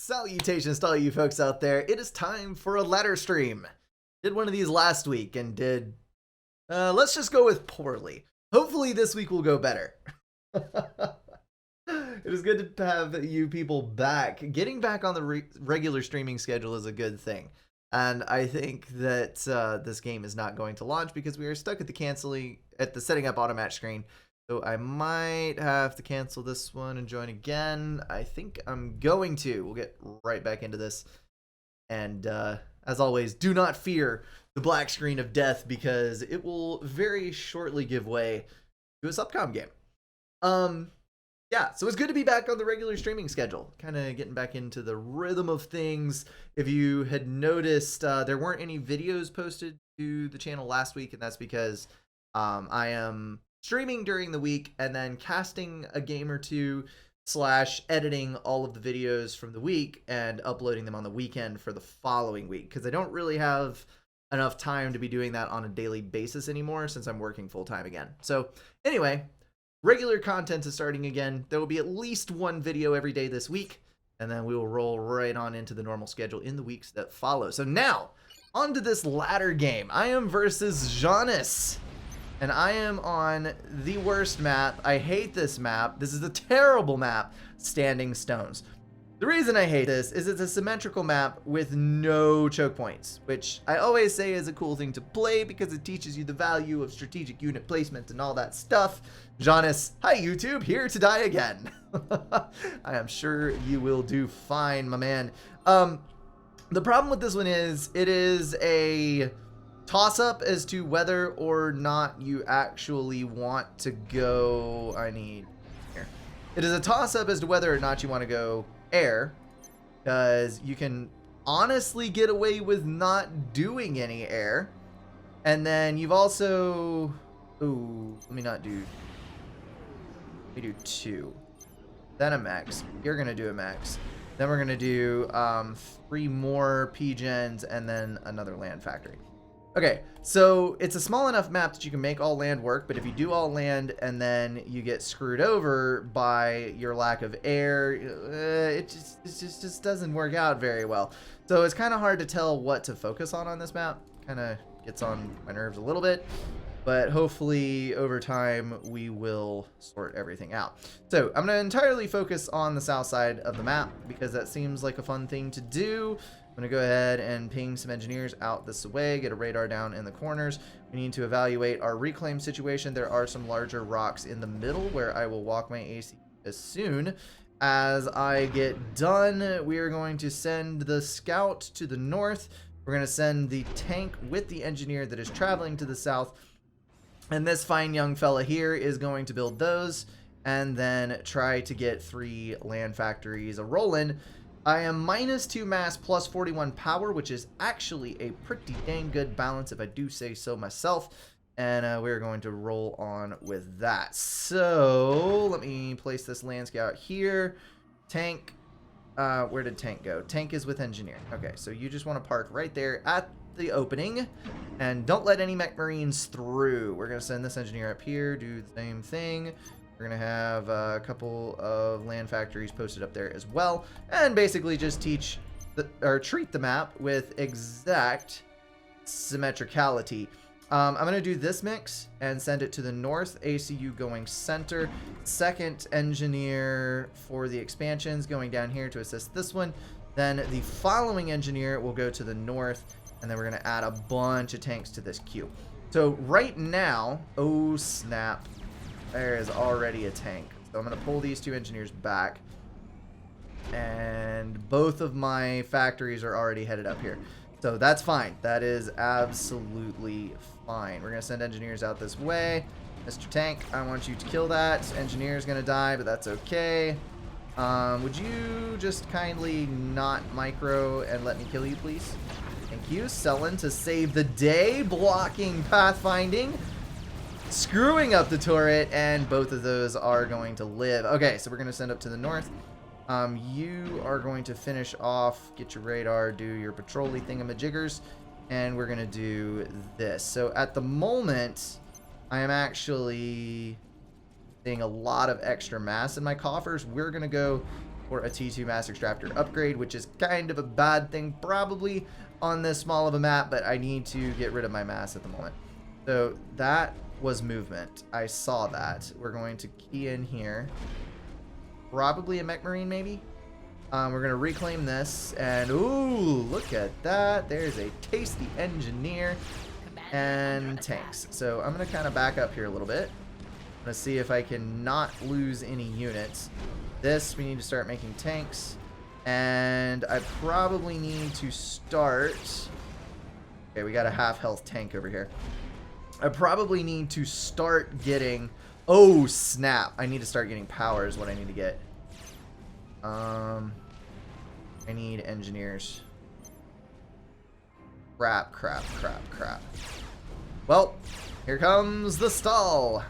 Salutations to all you folks out there. It is time for a ladder stream. Did one of these last week and did, let's just go with poorly. Hopefully this week will go better. It is good to have you people back. Getting back on the regular streaming schedule is a good thing. And I think that this game is not going to launch because we are stuck at the setting up auto match screen. So I might have to cancel this one and join again. I think I'm going to. We'll get right back into this. And as always, do not fear the black screen of death because it will very shortly give way to a subcom game. Yeah, so it's good to be back on the regular streaming schedule. Kind of getting back into the rhythm of things. If you had noticed, there weren't any videos posted to the channel last week, and that's because I am streaming during the week and then casting a game or two / editing all of the videos from the week and uploading them on the weekend for the following week, because I don't really have enough time to be doing that on a daily basis anymore since I'm working full-time again. So anyway, regular content is starting again. There will be at least one video every day this week, and then we will roll right on into the normal schedule in the weeks that follow. So now, on to this ladder game. I am versus Jonas, and I am on the worst map. I hate this map. This is a terrible map, Standing Stones. The reason I hate this is it's a symmetrical map with no choke points, which I always say is a cool thing to play because it teaches you the value of strategic unit placement and all that stuff. Jonas, hi YouTube, here to die again. I am sure you will do fine, my man. The problem with this one is it is a toss-up as to whether or not you actually want to go. It is a toss-up as to whether or not you want to go air, because you can honestly get away with not doing any air, and then you've also let me do 2, then a max. You're gonna do a max, then we're gonna do 3 more P-gens and then another land factory. Okay, so it's a small enough map that you can make all land work, but if you do all land and then you get screwed over by your lack of air, it just doesn't work out very well. So it's kind of hard to tell what to focus on this map. Kind of gets on my nerves a little bit, but hopefully over time we will sort everything out. So I'm going to entirely focus on the south side of the map because that seems like a fun thing to do. I'm going to go ahead and ping some engineers out this way, get a radar down in the corners. We need to evaluate our reclaim situation. There are some larger rocks in the middle where I will walk my AC as soon as I get done. We are going to send the scout to the north. We're going to send the tank with the engineer that is traveling to the south. And this fine young fella here is going to build those and then try to get 3 land factories a rolling. I am -2 mass plus 41 power, which is actually a pretty dang good balance if I do say so myself. And we're going to roll on with that. So let me place this land scout here. Tank, where did tank go? Tank is with engineer. Okay, so you just want to park right there at the opening and don't let any mech marines through. We're going to send this engineer up here, do the same thing. We're going to have a couple of land factories posted up there as well, and basically just treat the map with exact symmetricality. I'm going to do this mix and send it to the north, ACU going center, second engineer for the expansions going down here to assist this one. Then the following engineer will go to the north, and then we're going to add a bunch of tanks to this queue. So right now, oh snap, there is already a tank. So I'm going to pull these 2 engineers back. And both of my factories are already headed up here. So that's fine. That is absolutely fine. We're going to send engineers out this way. Mr. Tank, I want you to kill that. Engineer's going to die, but that's okay. Would you just kindly not micro and let me kill you, please? Thank you. Selling to save the day. Blocking pathfinding. Screwing up the turret, and both of those are going to live. Okay, so we're going to send up to the north. You are going to finish off, get your radar, do your patrol-y thingamajiggers, and we're going to do this. So at the moment, I am actually seeing a lot of extra mass in my coffers. We're going to go for a T2 Mass Extractor upgrade, which is kind of a bad thing probably on this small of a map, but I need to get rid of my mass at the moment. So that was movement. I saw that. We're going to key in here. Probably a mech marine, maybe? We're going to reclaim this, and ooh, look at that. There's a tasty engineer and tanks. So I'm going to kind of back up here a little bit. I'm going to see if I can not lose any units. This, we need to start making tanks. And I probably need to start... Okay, we got a half health tank over here. I probably need to start getting... Oh, snap. I need to start getting power is what I need to get. I need engineers. Crap. Well, here comes the stall.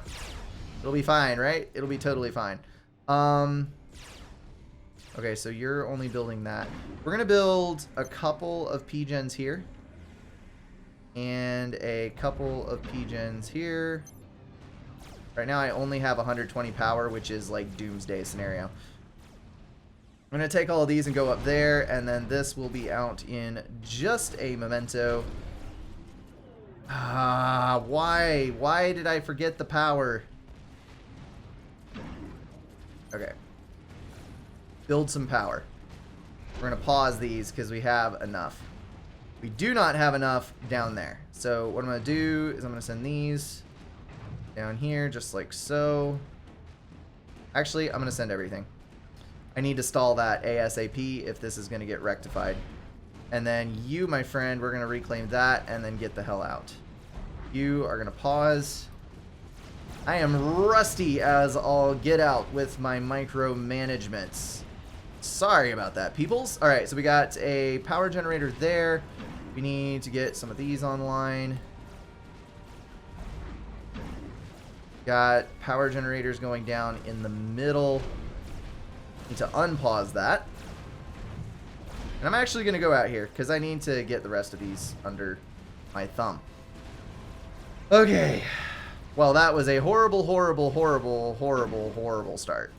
It'll be fine, right? It'll be totally fine. Okay, so you're only building that. We're going to build a couple of P-gens here. And a couple of P-gens here. Right now I only have 120 power, which is like doomsday scenario. I'm going to take all of these and go up there, and then this will be out in just a memento. Why? Why did I forget the power? Okay. Build some power. We're going to pause these because we have enough. We do not have enough down there. So what I'm going to do is I'm going to send these down here just like so. Actually, I'm going to send everything. I need to stall that ASAP if this is going to get rectified. And then you, my friend, we're going to reclaim that and then get the hell out. You are going to pause. I am rusty as all get out with my micromanagements. Sorry about that, peoples. All right, so we got a power generator there. We need to get some of these online. Got power generators going down in the middle. Need to unpause that. And I'm actually going to go out here because I need to get the rest of these under my thumb. Okay. Well, that was a horrible start.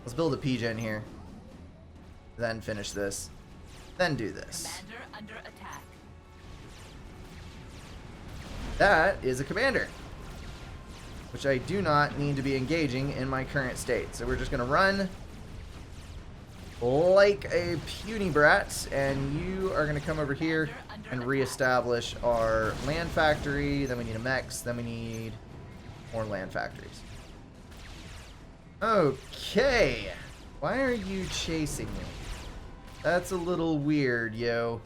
Let's build a P-gen here. Then finish this. Then do this. Commander under attack. That is a commander, which I do not need to be engaging in my current state. So we're just going to run like a puny brat, and you are going to come over here and reestablish our land factory. Then we need a mechs. Then we need more land factories. Okay. Why are you chasing me? That's a little weird, yo.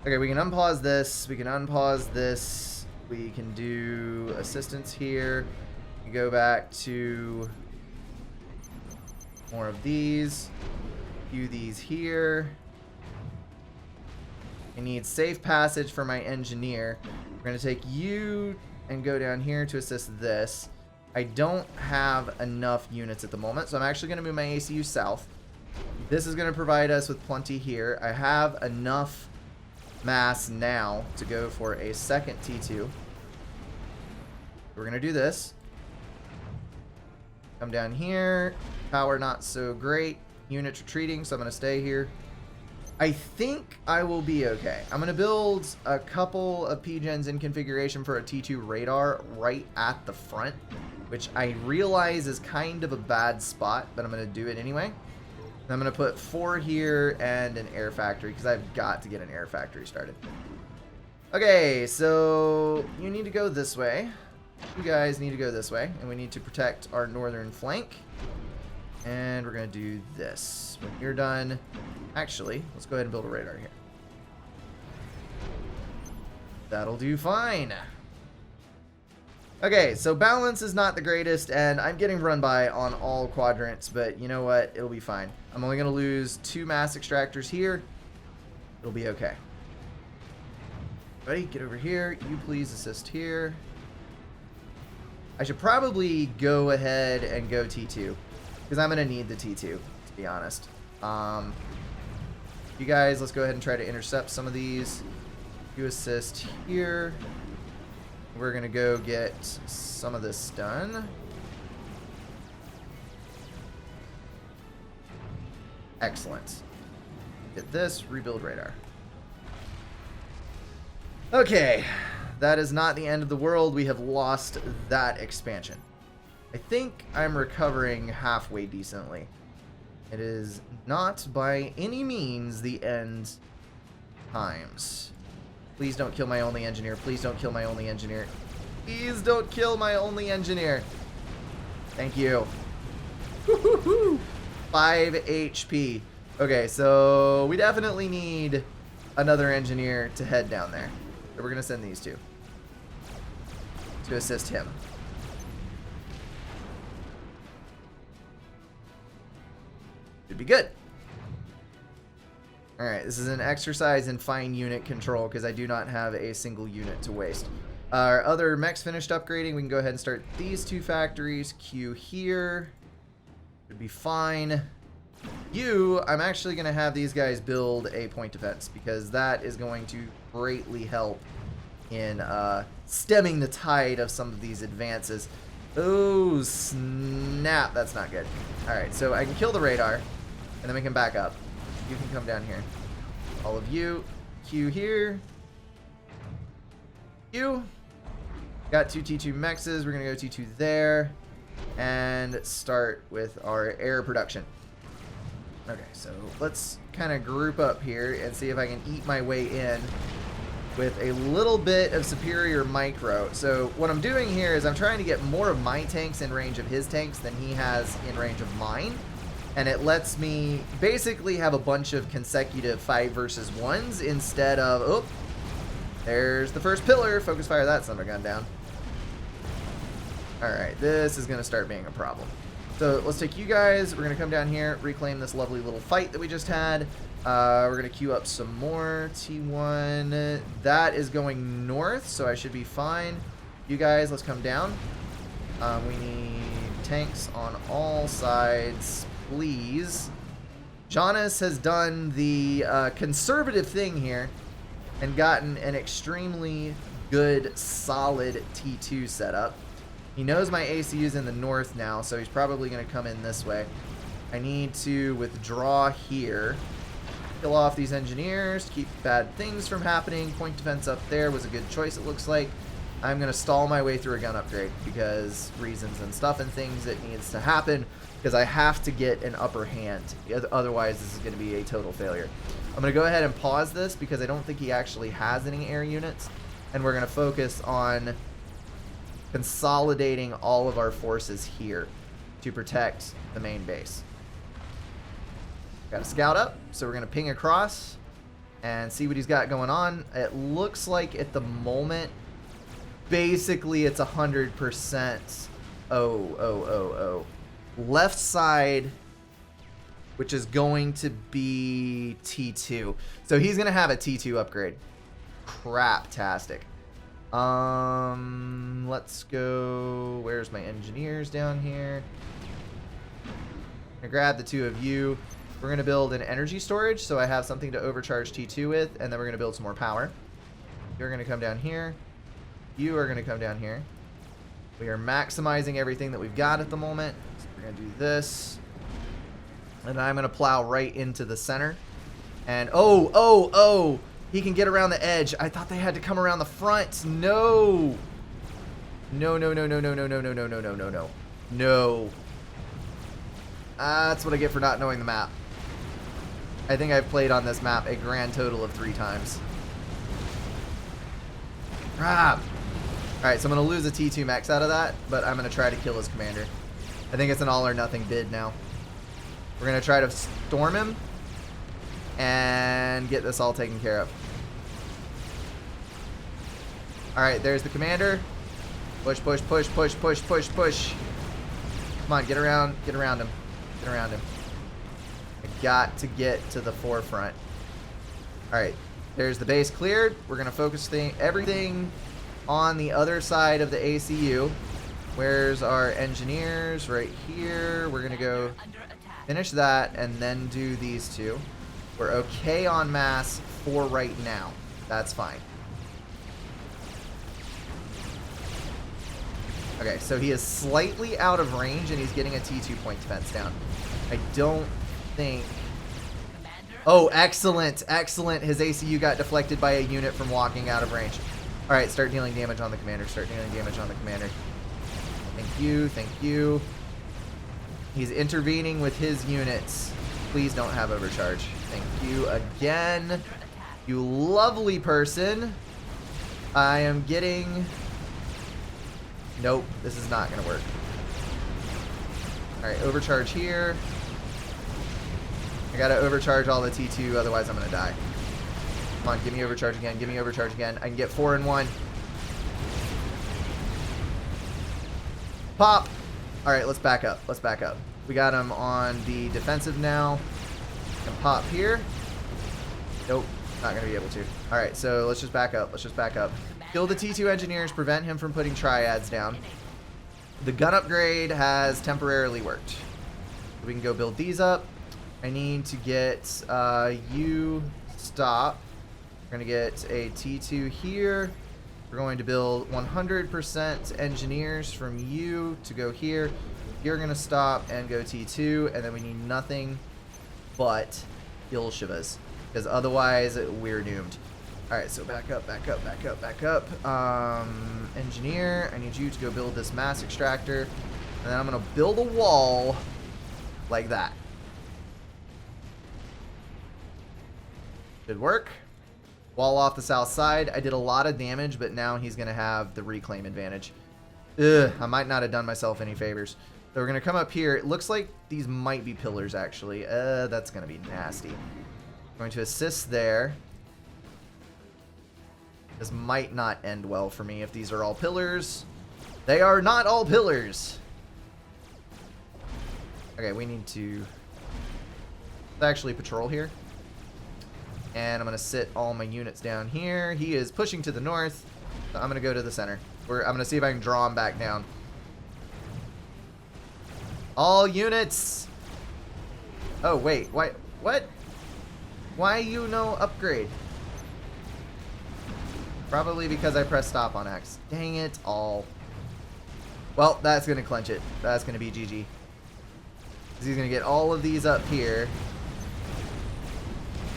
Okay, we can unpause this. We can unpause this. We can do assistance here. We go back to more of these. Few these here. I need safe passage for my engineer. We're going to take you and go down here to assist this. I don't have enough units at the moment, so I'm actually going to move my ACU south. This is going to provide us with plenty here. I have enough mass now to go for a second T2. We're going to do this. Come down here. Power not so great. Units retreating, so I'm going to stay here. I think I will be okay. I'm going to build a couple of P-gens in configuration for a T2 radar right at the front, which I realize is kind of a bad spot, but I'm going to do it anyway. And I'm going to put 4 here and an air factory because I've got to get an air factory started. Okay, so you need to go this way. You guys need to go this way, and we need to protect our northern flank. And we're going to do this. When you're done, actually, let's go ahead and build a radar here. That'll do fine. Okay, so balance is not the greatest, and I'm getting run by on all quadrants, but you know what? It'll be fine. I'm only going to lose 2 mass extractors here. It'll be okay. Buddy, get over here. You please assist here. I should probably go ahead and go T2, because I'm going to need the T2, to be honest. You guys, let's go ahead and try to intercept some of these. You assist here. We're going to go get some of this done. Excellent. Get this, rebuild radar. Okay, that is not the end of the world. We have lost that expansion. I think I'm recovering halfway decently. It is not by any means the end times. Please don't kill my only engineer. Please don't kill my only engineer. Please don't kill my only engineer. Thank you. 5 HP. Okay, so we definitely need another engineer to head down there. So we're going to send these two to assist him. Should be good. Alright, this is an exercise in fine unit control because I do not have a single unit to waste. Our other mechs finished upgrading. We can go ahead and start these two factories. Q here. Should be fine. I'm actually going to have these guys build a point defense because that is going to greatly help in stemming the tide of some of these advances. Oh, snap. That's not good. Alright, so I can kill the radar, and then we can back up. You can come down here. All of you. Q here. Q. Got two T2 mexes. We're going to go T2 there. And start with our air production. Okay, so let's kind of group up here and see if I can eat my way in with a little bit of superior micro. So what I'm doing here is I'm trying to get more of my tanks in range of his tanks than he has in range of mine. And it lets me basically have a bunch of consecutive 5 versus 1s instead of, oh, there's the first pillar. Focus fire that son of a gun down. Alright, this is going to start being a problem. So let's take you guys. We're going to come down here, reclaim this lovely little fight that we just had. We're going to queue up some more. T1. That is going north, so I should be fine. You guys, let's come down. We need tanks on all sides, please. Jonas has done the conservative thing here and gotten an extremely good, solid T2 setup. He knows my ACU is in the north now, so he's probably going to come in this way. I need to withdraw here. Kill off these engineers, keep bad things from happening. Point defense up there was a good choice, it looks like. I'm going to stall my way through a gun upgrade because reasons and stuff and things it needs to happen because I have to get an upper hand. Otherwise, this is going to be a total failure. I'm going to go ahead and pause this because I don't think he actually has any air units, and we're going to focus on consolidating all of our forces here to protect the main base. Got a scout up, so we're going to ping across and see what he's got going on. It looks like at the moment, basically it's 100%. Left side, which is going to be T2. So he's going to have a T2 upgrade. Craptastic. Let's go. Where's my engineers down here? I'm gonna grab the two of you. We're gonna build an energy storage so I have something to overcharge T2 with, and then we're gonna build some more power. You're gonna come down here. You are gonna come down here. We are maximizing everything that we've got at the moment. So we're gonna do this, and I'm gonna plow right into the center. And oh! He can get around the edge. I thought they had to come around the front. No. No. That's what I get for not knowing the map. I think I've played on this map a grand total of 3 times. Crap. Alright, so I'm going to lose a T2 max out of that, but I'm going to try to kill his commander. I think it's an all or nothing bid now. We're going to try to storm him and get this all taken care of. Alright, there's the commander. Push. Come on, get around him. Get around him. I got to get to the forefront. Alright, there's the base cleared. We're going to focus everything on the other side of the ACU. Where's our engineers? Right here. We're going to go finish that and then do these two. We're okay on mass for right now. That's fine. Okay, so he is slightly out of range and he's getting a T2 point defense down. I don't think Oh, excellent. Excellent. His ACU got deflected by a unit from walking out of range. All right, start dealing damage on the commander. Start dealing damage on the commander. Thank you. Thank you. He's intervening with his units. Please don't have overcharge. Thank you again. You lovely person. I am getting... Nope, this is not going to work. Alright, overcharge here. I got to overcharge all the T2, otherwise I'm going to die. Come on, give me overcharge again. Give me overcharge again. I can get 4 in 1. Pop! Alright, let's back up. Let's back up. We got him on the defensive now. Can pop here. Nope, not going to be able to. Alright, so let's just back up. Let's just back up. Kill the T2 engineers, prevent him from putting triads down. The gun upgrade has temporarily worked. We can go build these up. I need to get you stop. We're going to get a T2 here. We're going to build 100% engineers from you to go here. You're going to stop and go T2, and then we need nothing but kill Shivas, because otherwise we're doomed. Alright, so back up, back up, back up, back up. Engineer, I need you to go build this mass extractor, and then I'm going to build a wall like that. Should work. Wall off the south side. I did a lot of damage, but now he's going to have the reclaim advantage. Ugh, I might not have done myself any favors. So we're going to come up here. It looks like these might be pillars, actually. That's going to be nasty. I'm going to assist there. This might not end well for me if these are all pillars. They are not all pillars. Okay, we need to actually patrol here. And I'm going to sit all my units down here. He is pushing to the north. So I'm going to go to the center. I'm going to see if I can draw him back down. All units. Oh, wait. Why? What? Why you no upgrade? Probably because I pressed stop on X. Dang it all. Well, that's going to clinch it. That's going to be GG. He's going to get all of these up here.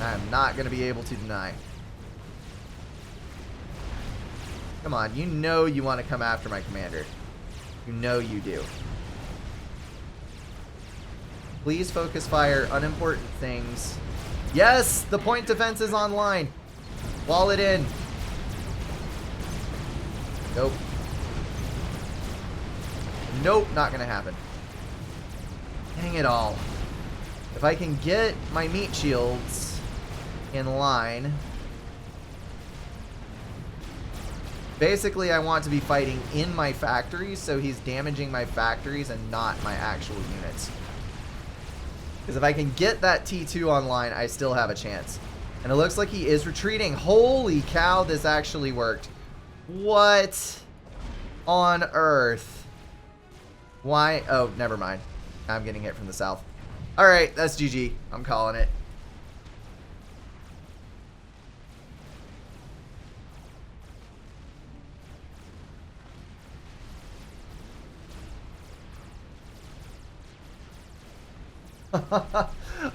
I'm not going to be able to deny. Come on, you know you want to come after my commander. You know you do. Please focus fire, unimportant things. Yes, the point defense is online. Wall it in. Nope. Nope, not going to happen. Dang it all. If I can get my meat shields in line. Basically, I want to be fighting in my factories, so he's damaging my factories and not my actual units. Because if I can get that T2 online, I still have a chance. And it looks like he is retreating. Holy cow, this actually worked. What on earth? Why? Oh, never mind. I'm getting hit from the south. Alright, that's GG. I'm calling it.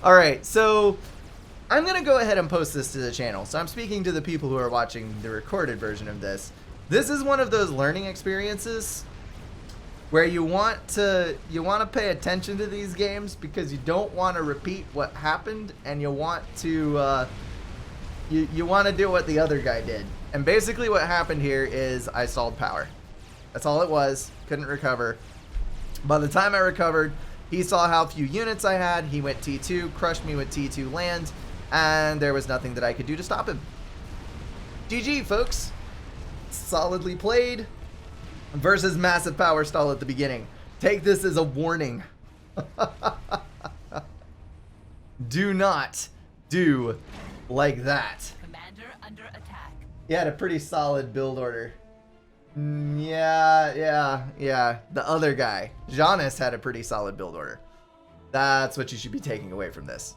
Alright, so I'm going to go ahead and post this to the channel. So I'm speaking to the people who are watching the recorded version of this. This is one of those learning experiences where you want to pay attention to these games because you don't want to repeat what happened, and you want to you want to do what the other guy did. And basically what happened here is I stalled power. That's all it was. Couldn't recover. By the time I recovered, he saw how few units I had. He went T2, crushed me with T2 land, and there was nothing that I could do to stop him. GG, folks. Solidly played versus massive power stall at the beginning. Take this as a warning. Do not do like that. Commander under attack. He had a pretty solid build order. Yeah. The other guy, Giannis, had a pretty solid build order. That's what you should be taking away from this.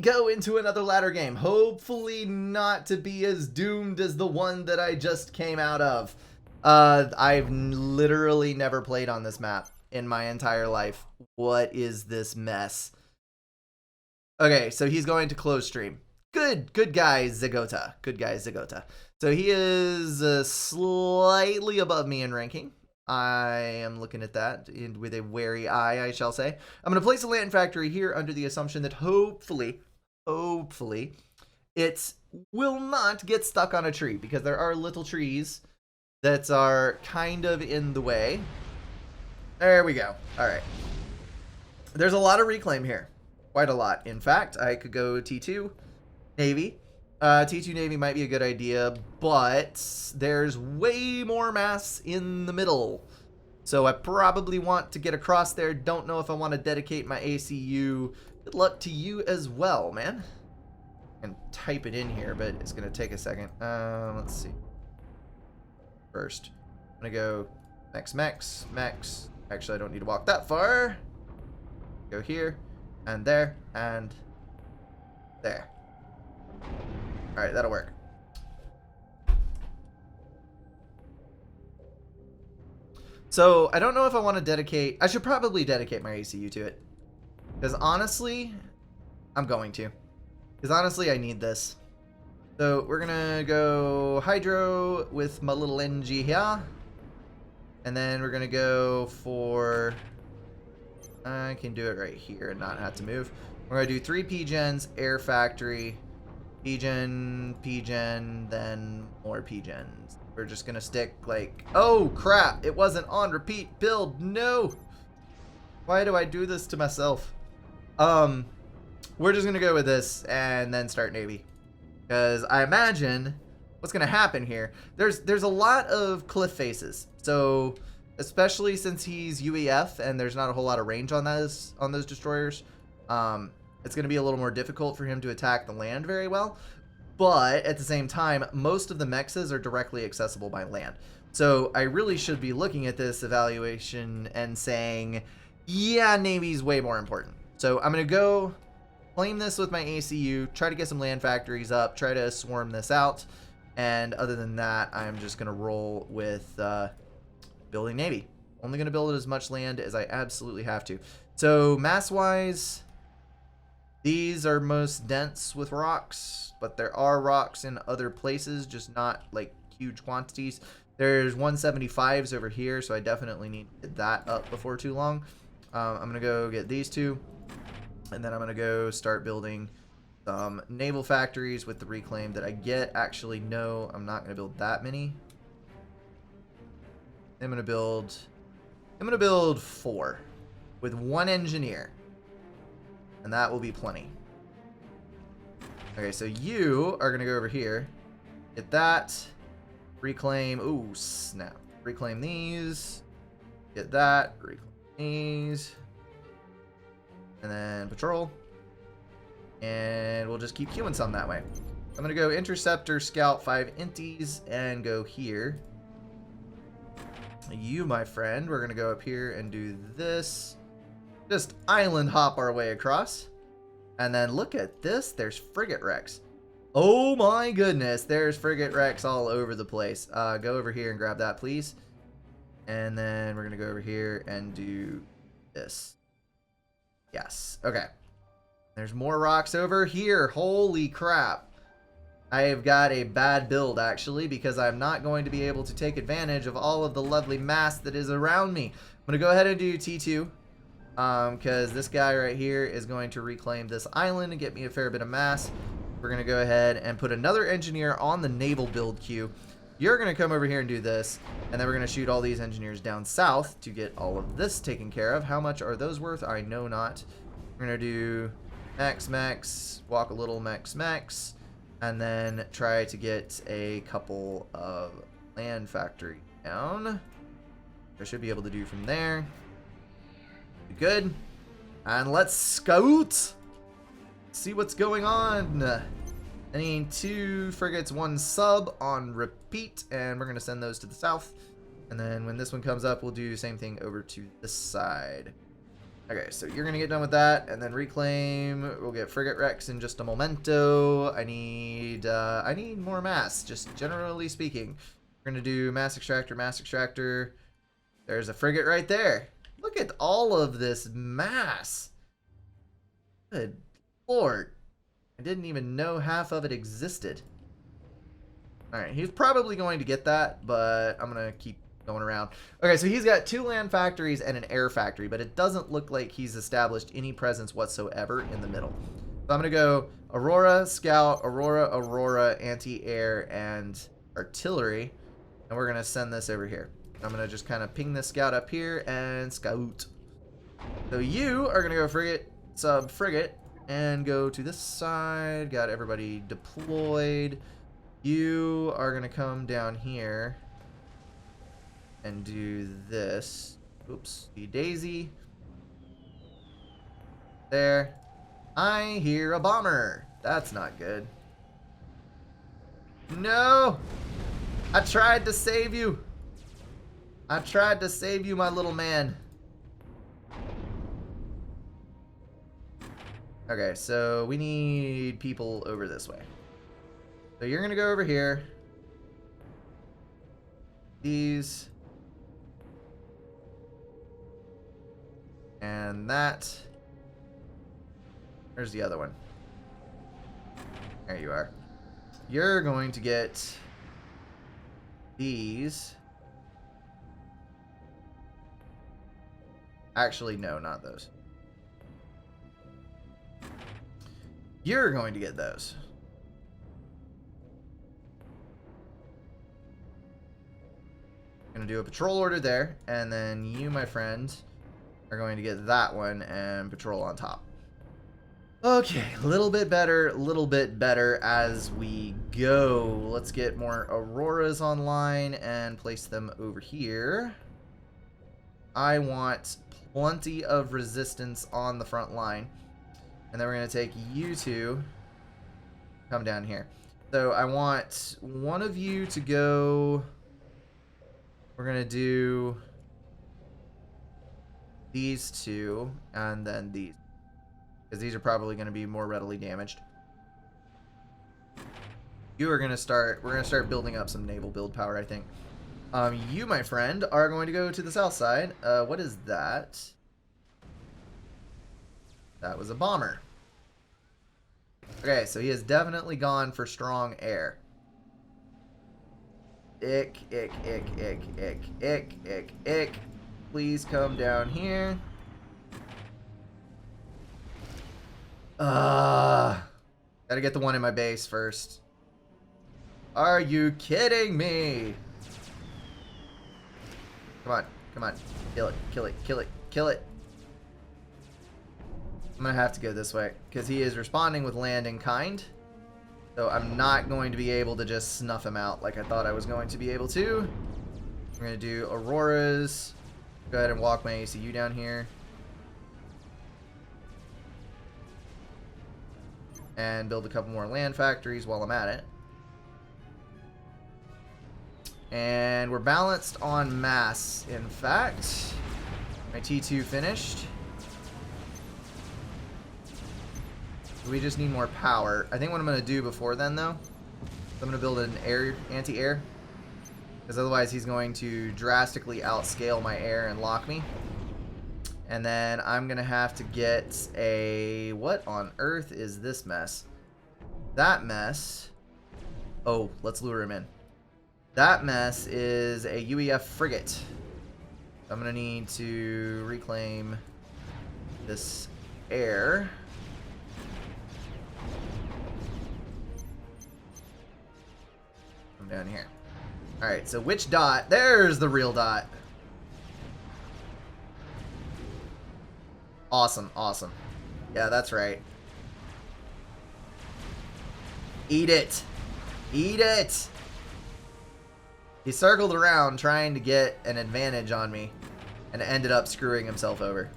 Go into another ladder game. Hopefully not to be as doomed as the one that I just came out of. I've literally never played on this map in my entire life. What is this mess? Okay, so he's going to close stream. Good guy, Zigota. Good guy, Zigota. So he is slightly above me in ranking. I am looking at that with a wary eye, I shall say. I'm going to place a land factory here under the assumption that hopefully, it will not get stuck on a tree, because there are little trees that are kind of in the way. There we go. All right. There's a lot of reclaim here. Quite a lot. In fact, I could go T2 Navy. T2 Navy might be a good idea, but there's way more mass in the middle. So I probably want to get across there. Don't know if I want to dedicate my ACU. Good luck to you as well, man. I can type it in here, but it's going to take a second. Let's see. First, I'm going to go max. Actually, I don't need to walk that far. Go here, and there, and there. Alright, that'll work. So, I don't know if I want to dedicate... I should probably dedicate my ACU to it. Because honestly, I'm going to. Because honestly, I need this. So, we're going to go Hydro with my little NG here. And then we're going to go for... I can do it right here and not have to move. We're going to do 3 P-Gens, Air Factory, P-Gen, then more P-Gens. We're just going to stick like... Oh, crap! It wasn't on repeat build. No! Why do I do this to myself? We're just going to go with this and then start Navy. Because I imagine what's going to happen here. There's a lot of cliff faces. So... especially since he's UEF and there's not a whole lot of range on those destroyers, it's going to be a little more difficult for him to attack the land very well. But at the same time, most of the mexes are directly accessible by land. So I really should be looking at this evaluation and saying, yeah, Navy's way more important. So I'm going to go claim this with my ACU, try to get some land factories up, try to swarm this out. And other than that, I'm just going to roll with... building Navy. Only going to build as much land as I absolutely have to. So mass-wise, these are most dense with rocks, but there are rocks in other places, just not like huge quantities. There's 175s over here, so I definitely need to get that up before too long. I'm going to go get these two, and then I'm going to go start building some naval factories with the reclaim that I get. Actually, no, I'm not going to build that many. I'm gonna build 4 with 1 engineer, and that will be plenty. Okay, so you are gonna go over here, get that, reclaim. Ooh, snap! Reclaim these, get that, reclaim these, and then patrol, and we'll just keep queuing some that way. I'm gonna go interceptor, scout, 5 inties, and go here. You, my friend, we're going to go up here and do this. Just island hop our way across. And then look at this. There's frigate wrecks. Oh my goodness. There's frigate wrecks all over the place. Go over here and grab that, please. And then we're going to go over here and do this. Yes. Okay. There's more rocks over here. Holy crap. I have got a bad build, actually, because I'm not going to be able to take advantage of all of the lovely mass that is around me. I'm going to go ahead and do T2, because this guy right here is going to reclaim this island and get me a fair bit of mass. We're going to go ahead and put another engineer on the naval build queue. You're going to come over here and do this, and then we're going to shoot all these engineers down south to get all of this taken care of. How much are those worth? I know not. We're going to do max, walk a little max. And then try to get a couple of land factory down. I should be able to do from there. Good. And let's scout. See what's going on. I need 2 frigates, 1 sub on repeat. And we're going to send those to the south. And then when this one comes up, we'll do the same thing over to this side. Okay, so you're going to get done with that, and then reclaim. We'll get frigate wrecks in just a momento. I need more mass, just generally speaking. We're going to do mass extractor. There's a frigate right there. Look at all of this mass. Good Lord. I didn't even know half of it existed. Alright, he's probably going to get that, but I'm going to keep going around. Okay, so he's got 2 land factories and an air factory, but it doesn't look like he's established any presence whatsoever in the middle. So I'm going to go Aurora, Scout, Aurora, Aurora, Anti-Air, and Artillery. And we're going to send this over here. I'm going to just kind of ping this Scout up here and Scout. So you are going to go Frigate, Sub, Frigate, and go to this side. Got everybody deployed. You are going to come down here and do this. Oops. The Daisy. There. I hear a bomber. That's not good. No! I tried to save you. I tried to save you, my little man. Okay, so we need people over this way. So you're going to go over here. These. And that. There's the other one. There you are. You're going to get these. Actually, no, not those. You're going to get those. I'm going to do a patrol order there, and then you, my friend, are going to get that one and patrol on top. Okay, a little bit better as we go. Let's get more Auroras online and place them over here. I want plenty of resistance on the front line. And then we're going to take you two, come down here. So I want one of you to go, we're going to do these two, and then these. Because these are probably going to be more readily damaged. You are going to start, we're going to start building up some naval build power, I think. You, my friend, are going to go to the south side. What is that? That was a bomber. Okay, so he has definitely gone for strong air. Ick. Please come down here. Gotta get the one in my base first. Are you kidding me? Come on. Kill it. I'm gonna have to go this way, because he is responding with land in kind. So I'm not going to be able to just snuff him out like I thought I was going to be able to. I'm gonna do Auroras. Go ahead and walk my ACU down here. And build a couple more land factories while I'm at it. And we're balanced on mass, in fact. My T2 finished. We just need more power. I think what I'm going to do before then, though, I'm going to build an anti-air. Because otherwise he's going to drastically outscale my air and lock me. And then I'm going to have to get a... What on earth is this mess? That mess... Oh, let's lure him in. That mess is a UEF frigate. I'm going to need to reclaim this air. Come down here. Alright, so which dot? There's the real dot. Awesome. Yeah, that's right. Eat it. He circled around trying to get an advantage on me and ended up screwing himself over.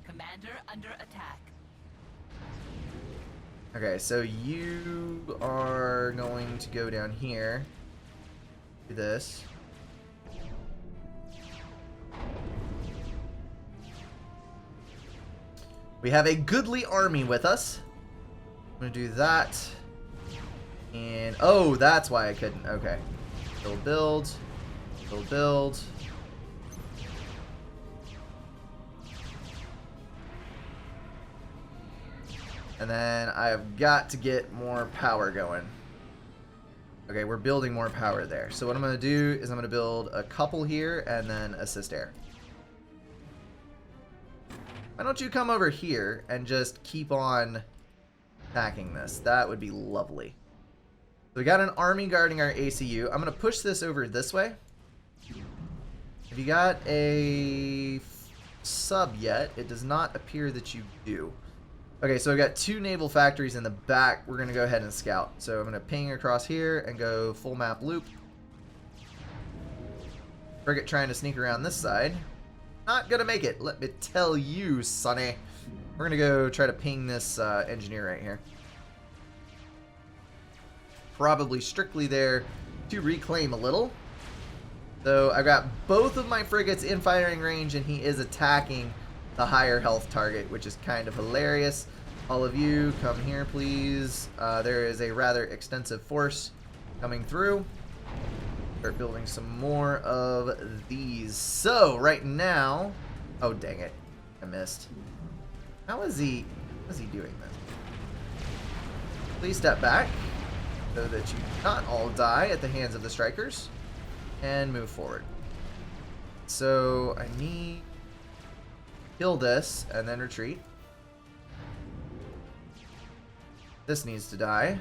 Commander under attack. Okay, so you are going to go down here. Do this. We have a goodly army with us. I'm going to do that. And, oh, that's why I couldn't. Okay. Build. And then I have got to get more power going. Okay, we're building more power there. So what I'm going to do is I'm going to build a couple here and then assist air. Why don't you come over here and just keep on attacking this? That would be lovely. So we got an army guarding our ACU. I'm going to push this over this way. Have you got a sub yet? It does not appear that you do. Okay, so I've got 2 naval factories in the back. We're going to go ahead and scout. So I'm going to ping across here and go full map loop. Frigate trying to sneak around this side. Not going to make it. Let me tell you, sonny. We're going to go try to ping this engineer right here. Probably strictly there to reclaim a little. So I've got both of my frigates in firing range, and he is attacking the higher health target, which is kind of hilarious. All of you, come here, please. There is a rather extensive force coming through. Start building some more of these. So right now, oh dang it, I missed. How is he doing this? Please step back so that you not all die at the hands of the strikers, and move forward. So I need kill this and then retreat. This needs to die.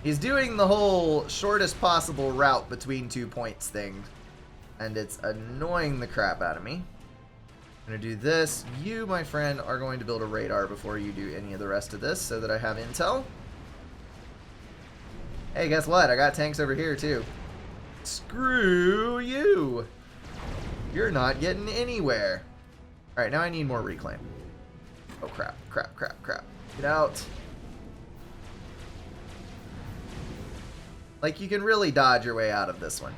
He's doing the whole shortest possible route between 2 points thing, and it's annoying the crap out of me. I'm going to do this. You, my friend, are going to build a radar before you do any of the rest of this so that I have intel. Hey, guess what? I got tanks over here too. Screw you! You're not getting anywhere. Alright, now I need more reclaim. Oh crap, crap, crap, crap. Get out. Like, you can really dodge your way out of this one.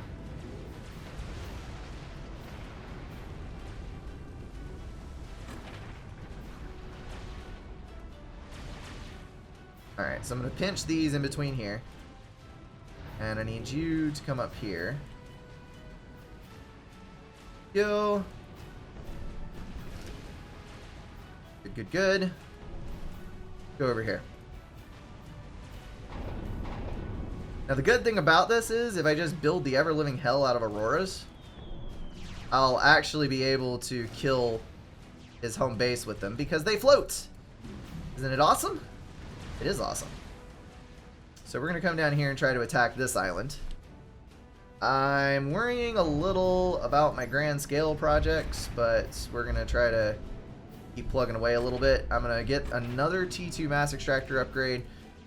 Alright, so I'm going to pinch these in between here. And I need you to come up here. Go. Good, good, good. Go over here. Now the good thing about this is if I just build the ever-living hell out of Auroras, I'll actually be able to kill his home base with them because they float. Isn't it awesome? It is awesome. So we're going to come down here and try to attack this island. I'm worrying a little about my grand scale projects, but we're going to try to keep plugging away a little bit. I'm going to get another T2 mass extractor upgrade,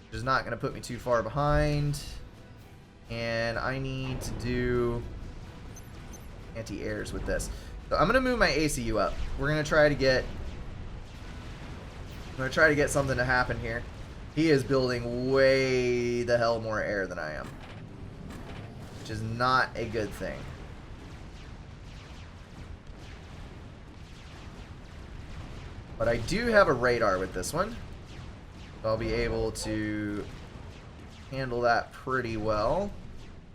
which is not going to put me too far behind. And I need to do anti-airs with this. So I'm going to move my ACU up. We're going to try to get something to happen here. He is building way the hell more air than I am, which is not a good thing. But I do have a radar with this one, so I'll be able to handle that pretty well.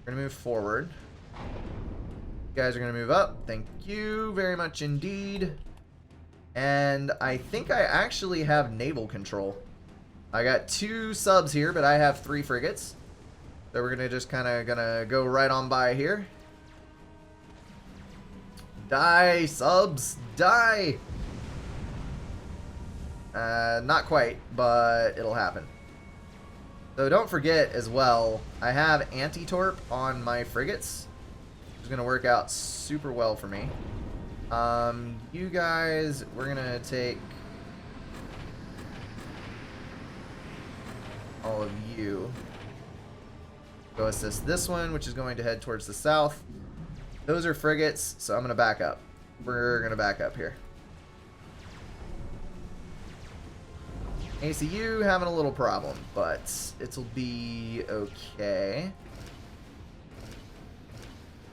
We're going to move forward. You guys are going to move up. Thank you very much indeed. And I think I actually have naval control. I got 2 subs here, but I have 3 frigates. So we're gonna just gonna go right on by here. Die, subs, die! Not quite, but it'll happen. So don't forget as well, I have anti-torp on my frigates, which is gonna work out super well for me. You guys, we're gonna take all of you. Go assist this one, which is going to head towards the south. Those are frigates, so I'm going to back up. We're going to back up here. ACU having a little problem, but it'll be okay.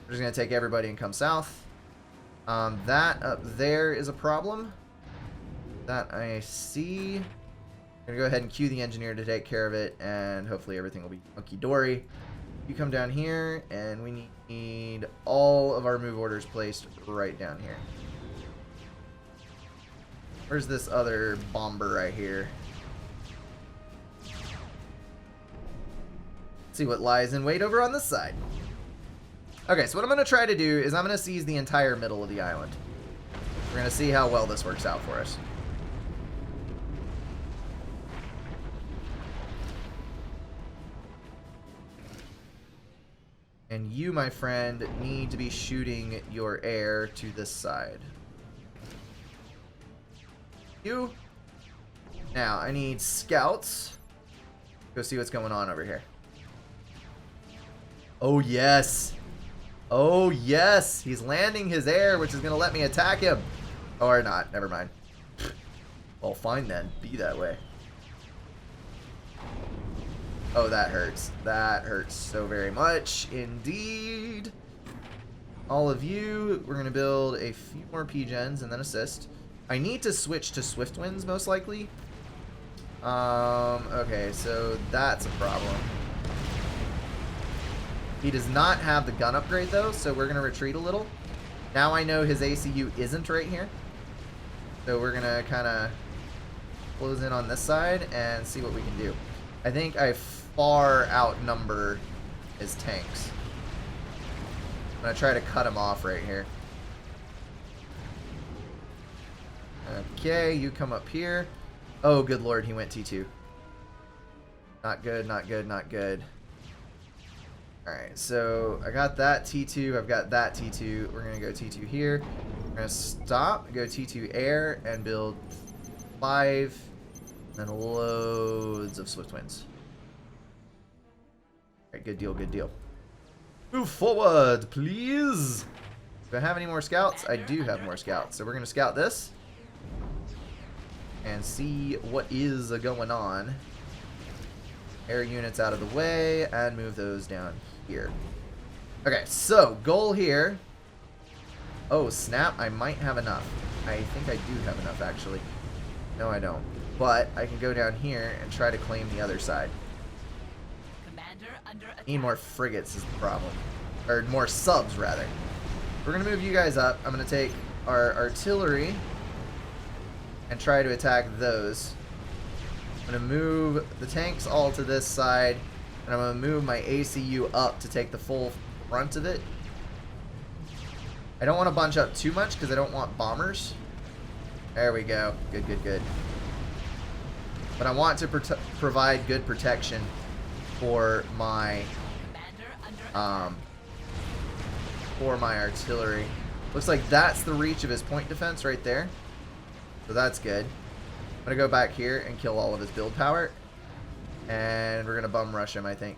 We're just going to take everybody and come south. That up there is a problem. That I see. I'm going to go ahead and cue the engineer to take care of it, and hopefully everything will be hunky-dory. You come down here, and we need all of our move orders placed right down here. Where's this other bomber right here? Let's see what lies in wait over on this side. Okay, so what I'm going to try to do is I'm going to seize the entire middle of the island. We're going to see how well this works out for us. And you, my friend, need to be shooting your air to this side. You. Now, I need scouts. Go see what's going on over here. Oh, yes. Oh, yes. He's landing his air, which is going to let me attack him. Or not. Never mind. Well, fine then. Be that way. Oh, that hurts. That hurts so very much indeed. All of you, we're going to build a few more P-gens and then assist. I need to switch to Swift Winds, most likely. Okay, so that's a problem. He does not have the gun upgrade, though, so we're going to retreat a little. Now I know his ACU isn't right here. So we're going to kind of close in on this side and see what we can do. I think I far outnumber his tanks. I'm going to try to cut him off right here. Okay, you come up here. Oh, good lord, he went T2. Not good, not good, not good. Alright, so I got that T2, I've got that T2. We're going to go T2 here. We're going to stop, go T2 air, and build 5, and loads of Swift Winds. Alright, good deal, good deal. Move forward, please! Do I have any more scouts? I do have more scouts. So we're going to scout this. And see what is going on. Air units out of the way, and move those down here. Okay, so goal here. Oh, snap. I might have enough. I think I do have enough, actually. No, I don't. But I can go down here and try to claim the other side. Need more frigates is the problem. Or more subs, rather. We're going to move you guys up. I'm going to take our artillery and try to attack those. I'm going to move the tanks all to this side, and I'm going to move my ACU up to take the full front of it. I don't want to bunch up too much because I don't want bombers. There we go. Good, good, good. But I want to provide good protection for my artillery. Looks like that's the reach of his point defense right there. So that's good. I'm going to go back here and kill all of his build power. And we're going to bum rush him, I think.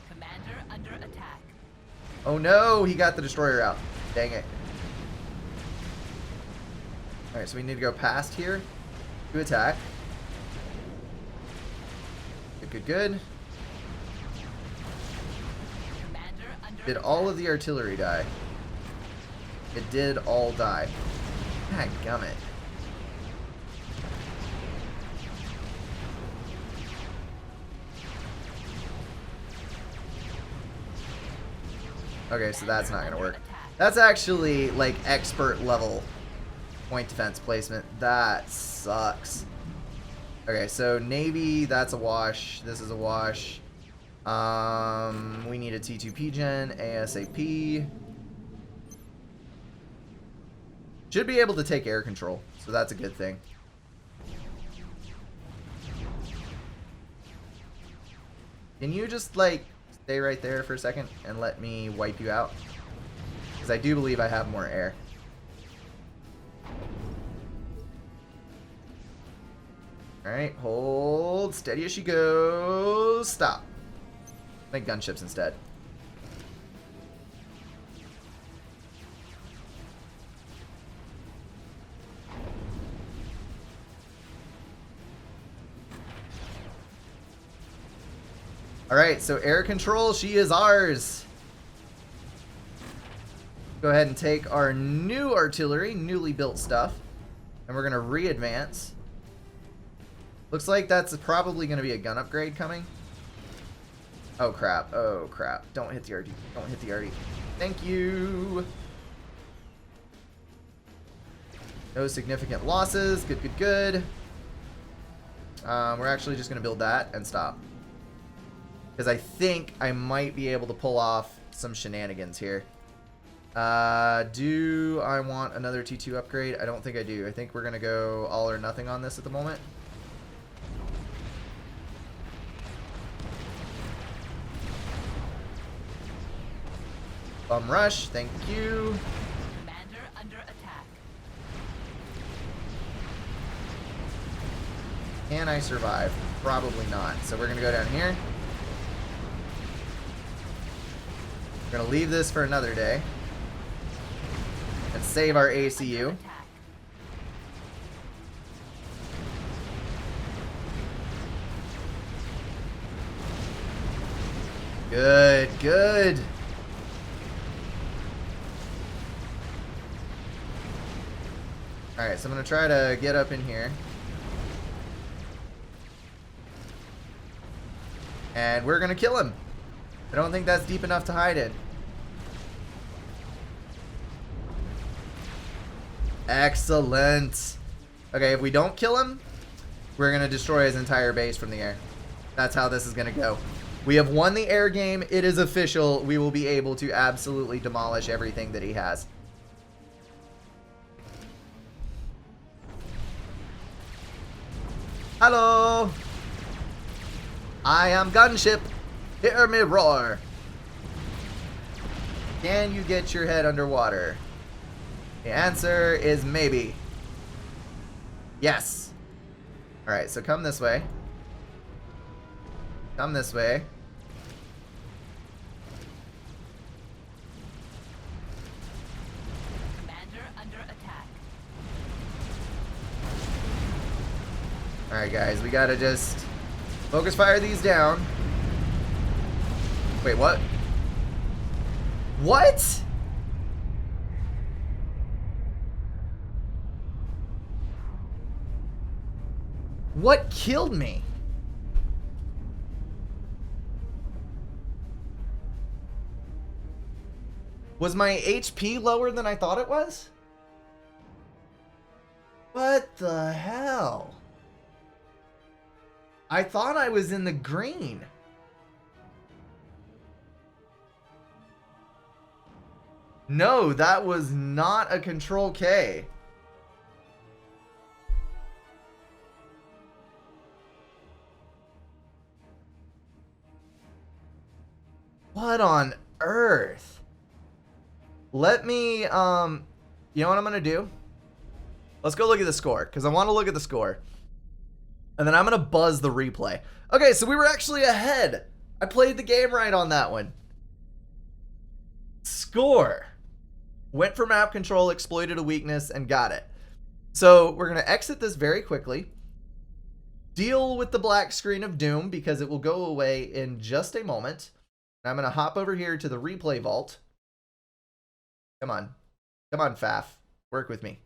Commander under attack. Oh no, he got the destroyer out. Dang it. Alright, so we need to go past here to attack. Good, good, good. Did all of the artillery die? It did all die. Dadgummit. Okay, so that's not gonna work. That's actually like expert level point defense placement. That sucks. Okay, so Navy, that's a wash. This is a wash. We need a T2P gen ASAP. Should be able to take air control, so that's a good thing. Can you just like stay right there for a second and let me wipe you out? Because I do believe I have more air. Alright, hold. Steady as she goes. Stop. Make gunships instead. Alright, so air control, she is ours. Go ahead and take our new artillery, newly built stuff, and we're going to re-advance. Looks like that's probably going to be a gun upgrade coming. Oh crap, oh crap. Don't hit the RD. Don't hit the RD. Thank you. No significant losses. Good, good, good. We're actually just going to build that and stop. Because I think I might be able to pull off some shenanigans here. Do I want another T2 upgrade? I don't think I do. I think we're going to go all or nothing on this at the moment. Bum rush, thank you. Commander under attack. Can I survive? Probably not. So we're going to go down here. We're going to leave this for another day. And save our ACU. Attack. Good, good. Alright, so I'm going to try to get up in here. And we're going to kill him. I don't think that's deep enough to hide in. Excellent. Okay, if we don't kill him, we're going to destroy his entire base from the air. That's how this is going to go. We have won the air game. It is official. We will be able to absolutely demolish everything that he has. Hello. I am gunship. Hear me roar. Can you get your head underwater? The answer is maybe. Yes. Alright, so come this way. Come this way. Commander under attack. Alright guys, we gotta just focus fire these down. Wait, what? What? What killed me? Was my HP lower than I thought it was? What the hell? I thought I was in the green. No, that was not a Control K. What on earth? Let me, you know what I'm going to do? Let's go look at the score, because I want to look at the score. And then I'm going to buzz the replay. Okay, so we were actually ahead. I played the game right on that one. Score. Went for map control, exploited a weakness, and got it. So we're going to exit this very quickly. Deal with the black screen of doom, because it will go away in just a moment. And I'm going to hop over here to the replay vault. Come on. Come on, Faf. Work with me.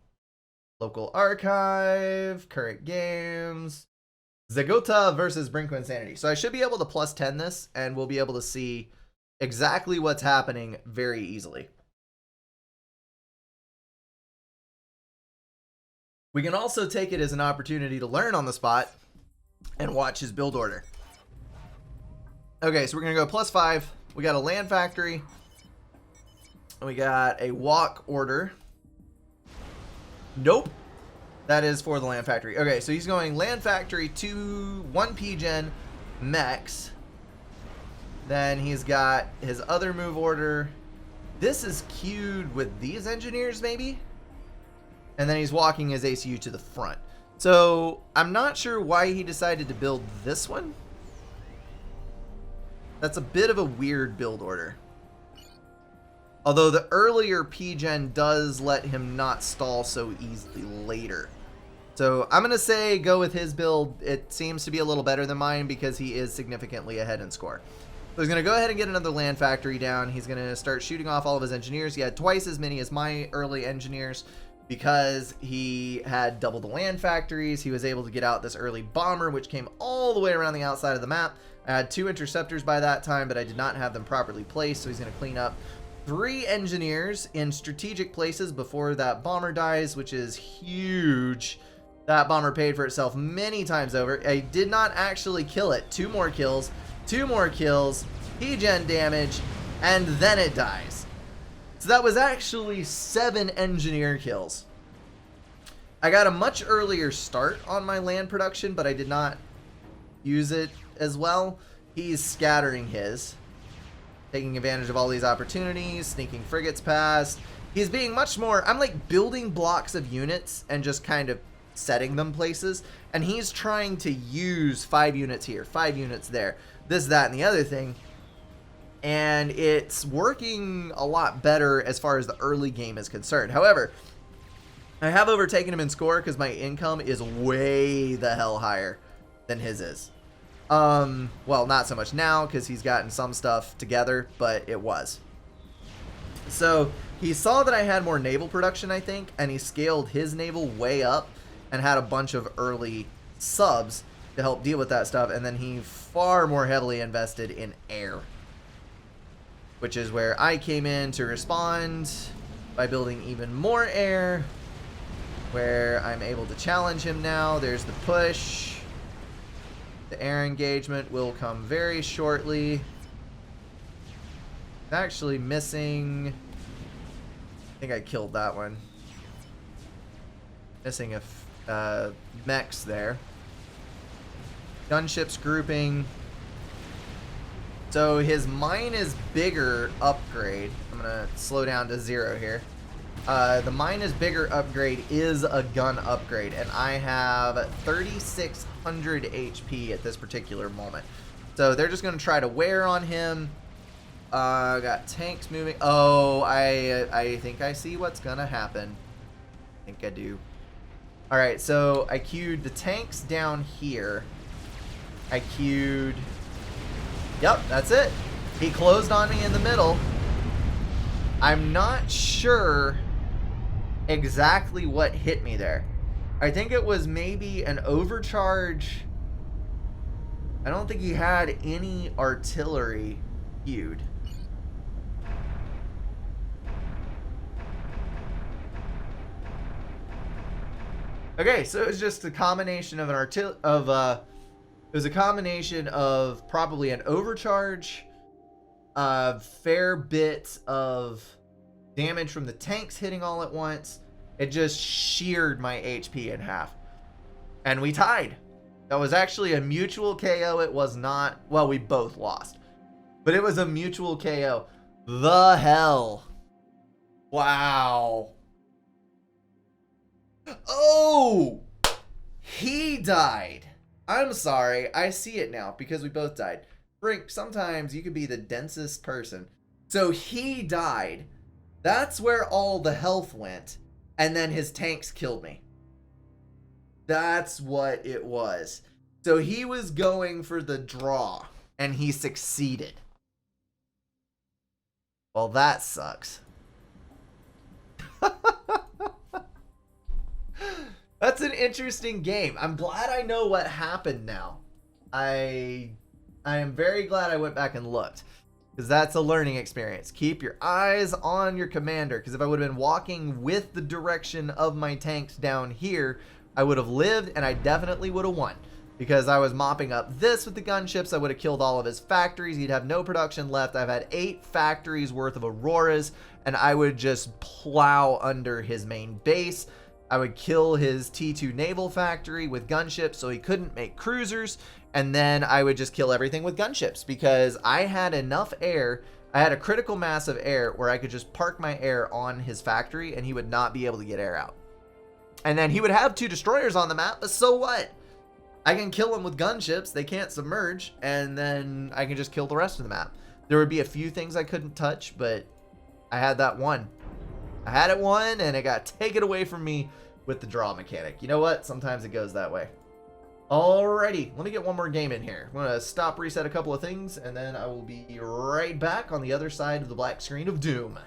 Local archive, current games. Zagota versus BRNKoINSANITY. So I should be able to plus 10 this, and we'll be able to see exactly what's happening very easily. We can also take it as an opportunity to learn on the spot and watch his build order. Okay, so we're going to go plus 5. We got a land factory. We got a walk order. Nope. That is for the land factory. Okay, so he's going land factory to 1 PGen mechs. Then he's got his other move order. This is queued with these engineers, maybe? And then he's walking his ACU to the front. So I'm not sure why he decided to build this one. That's a bit of a weird build order. Although the earlier PGen does let him not stall so easily later. So I'm going to say go with his build. It seems to be a little better than mine because he is significantly ahead in score. So he's going to go ahead and get another land factory down. He's going to start shooting off all of his engineers. He had twice as many as my early engineers because he had double the land factories. He was able to get out this early bomber, which came all the way around the outside of the map. I had 2 interceptors by that time, but I did not have them properly placed, so he's going to clean up 3 engineers in strategic places before that bomber dies, which is huge. That bomber paid for itself many times over. I did not actually kill it. 2 more kills, 2 more kills, P-gen damage, and then it dies. So that was actually 7 engineer kills. I got a much earlier start on my land production, but I did not use it as well. He's scattering his, taking advantage of all these opportunities, sneaking frigates past. He's being much more, I'm like building blocks of units and just kind of setting them places, and he's trying to use 5 units here, 5 units there, this, that, and the other thing, and it's working a lot better as far as the early game is concerned. However, I have overtaken him in score because my income is way the hell higher than his is. Well, not so much now because he's gotten some stuff together, but it was. So he saw that I had more naval production, I think, and he scaled his naval way up and had a bunch of early subs to help deal with that stuff, and then he far more heavily invested in air, which is where I came in to respond by building even more air, where I'm able to challenge him now. There's the push. The air engagement will come very shortly. It's actually missing, I think I killed that one. Missing a mechs there. Gunships grouping. So his mine is bigger upgrade. I'm gonna slow down to 0 here. The mine is bigger upgrade is a gun upgrade, and I have 3,600 HP at this particular moment. So they're just gonna try to wear on him. Got tanks moving. Oh, I think I see what's gonna happen. I think I do. All right, so I queued the tanks down here. I queued. Yep, that's it. He closed on me in the middle. I'm not sure exactly what hit me there. I think it was maybe an overcharge. I don't think he had any artillery queued. Okay, so it was just a combination of it was a combination of probably an overcharge, a fair bit of damage from the tanks hitting all at once. It just sheared my HP in half. And we tied. That was actually a mutual KO. It was not, well, we both lost. But it was a mutual KO. The hell. Wow. Oh! He died. I'm sorry. I see it now because we both died. Brink, sometimes you could be the densest person. So he died. That's where all the health went. And then his tanks killed me. That's what it was. So he was going for the draw. And he succeeded. Well, that sucks. That's an interesting game. I'm glad I know what happened now. I am very glad I went back and looked, because that's a learning experience. Keep your eyes on your commander, because if I would have been walking with the direction of my tanks down here, I would have lived and I definitely would have won, because I was mopping up this with the gunships. I would have killed all of his factories. He'd have no production left. I've had 8 factories worth of Auroras, and I would just plow under his main base. I would kill his T2 naval factory with gunships so he couldn't make cruisers, and then I would just kill everything with gunships because I had enough air. I had a critical mass of air where I could just park my air on his factory and he would not be able to get air out. And then he would have 2 destroyers on the map, but so what? I can kill them with gunships. They can't submerge, and then I can just kill the rest of the map. There would be a few things I couldn't touch, but I had that one. I had it won, and it got taken away from me with the draw mechanic. You know what? Sometimes it goes that way. Alrighty, let me get one more game in here. I'm going to stop, reset a couple of things, and then I will be right back on the other side of the black screen of doom.